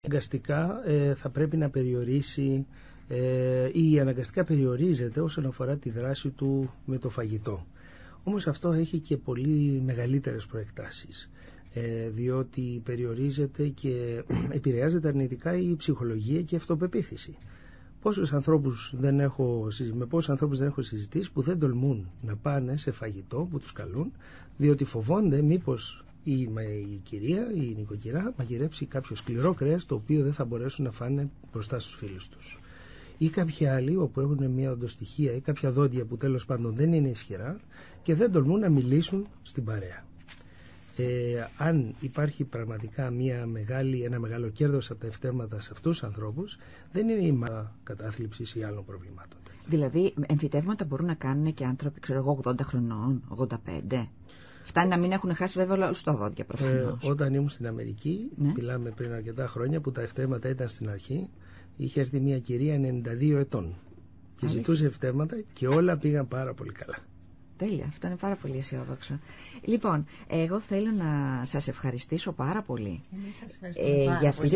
Αναγκαστικά θα πρέπει να περιορίσει ή αναγκαστικά περιορίζεται όσον αφορά τη δράση του με το φαγητό. Όμως αυτό έχει και πολύ μεγαλύτερες προεκτάσεις, διότι περιορίζεται και επηρεάζεται αρνητικά η ψυχολογία και η αυτοπεποίθηση. Με πόσους ανθρώπους δεν έχω συζητήσει που δεν τολμούν να πάνε σε φαγητό που τους καλούν, διότι φοβόνται μήπως η κυρία, η νοικοκυρά μαγειρέψει κάποιο σκληρό κρέας το οποίο δεν θα μπορέσουν να φάνε μπροστά στους φίλους τους. Ή κάποιοι άλλοι όπου έχουν μια οντοστοιχεία ή κάποια δόντια που τέλος πάντων δεν είναι ισχυρά και δεν τολμούν να μιλήσουν στην παρέα. Αν υπάρχει πραγματικά ένα μεγάλο κέρδος από τα ευτεύματα σε αυτούς τους ανθρώπους, δεν είναι η κατάθλιψης ή άλλων προβλημάτων. Δηλαδή, εμφυτεύματα μπορούν να κάνουν και άνθρωποι, 80 χρονών, 85. Φτάνει να μην έχουν χάσει βέβαια όλους τα δόντια προφανώς. Όταν ήμουν στην Αμερική, μιλάμε πριν αρκετά χρόνια που τα ευτεύματα ήταν στην αρχή, είχε έρθει μια κυρία 92 ετών και ζητούσε ευτεύματα και όλα πήγαν πάρα πολύ καλά. Τέλεια, αυτό είναι πάρα πολύ αισιόδοξο. Λοιπόν, εγώ θέλω να σας ευχαριστήσω πάρα πολύ για αυτή